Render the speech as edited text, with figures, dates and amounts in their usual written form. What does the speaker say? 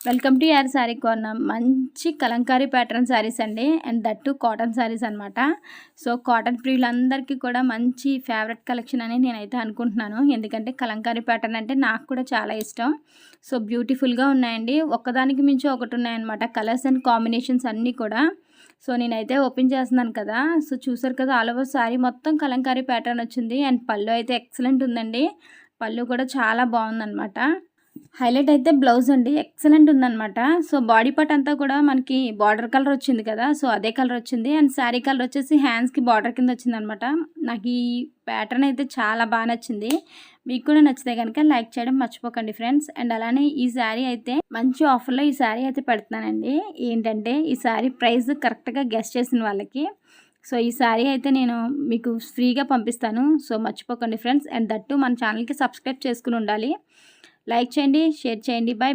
Welcome to యార్ sari corner. మంచి Kalamkari pattern saris అండి, అండ్ దట్టు కాటన్ శారీస్ అనమాట. సో కాటన్ ప్రియులందరికీ కూడా మంచి ఫేవరెట్ కలెక్షన్ అని నేనైతే అనుకుంటున్నాను. ఎందుకంటే కలంకారీ ప్యాటర్న్ అంటే నాకు కూడా చాలా ఇష్టం. సో బ్యూటిఫుల్గా ఉన్నాయండి, ఒక్కదానికి మించి ఒకటి ఉన్నాయన్నమాట. కలర్స్ అండ్ కాంబినేషన్స్ అన్నీ కూడా. సో నేనైతే ఓపెన్ చేస్తున్నాను కదా, సో చూసారు కదా, ఆల్ ఓవర్ శారీ మొత్తం కలంకారీ ప్యాటర్న్ వచ్చింది. అండ్ పళ్ళు అయితే ఎక్సలెంట్ ఉందండి, పళ్ళు కూడా చాలా బాగుందన్నమాట. హైలైట్ అయితే బ్లౌజ్ అండి, ఎక్సలెంట్ ఉందన్నమాట. సో బాడీ పార్ట్ అంతా కూడా మనకి బార్డర్ కలర్ వచ్చింది కదా, సో అదే కలర్ వచ్చింది. అండ్ శారీ కలర్ వచ్చేసి హ్యాండ్స్కి బార్డర్ కింద వచ్చింది అనమాట. నాకు ఈ ప్యాటర్న్ అయితే చాలా బాగా నచ్చింది. మీకు కూడా నచ్చితే కనుక లైక్ చేయడం మర్చిపోకండి ఫ్రెండ్స్. అండ్ అలానే ఈ శారీ అయితే మంచి ఆఫర్లో ఈ శారీ అయితే పెడుతున్నానండి. ఏంటంటే ఈ శారీ ప్రైస్ కరెక్ట్గా గెస్ట్ చేసిన వాళ్ళకి సో ఈ శారీ అయితే నేను మీకు ఫ్రీగా పంపిస్తాను. సో మర్చిపోకండి ఫ్రెండ్స్. అండ్ దట్టు మన ఛానల్కి సబ్స్క్రైబ్ చేసుకుని ఉండాలి. లైక్ చేయండి, షేర్ చేయండి. బాయ్.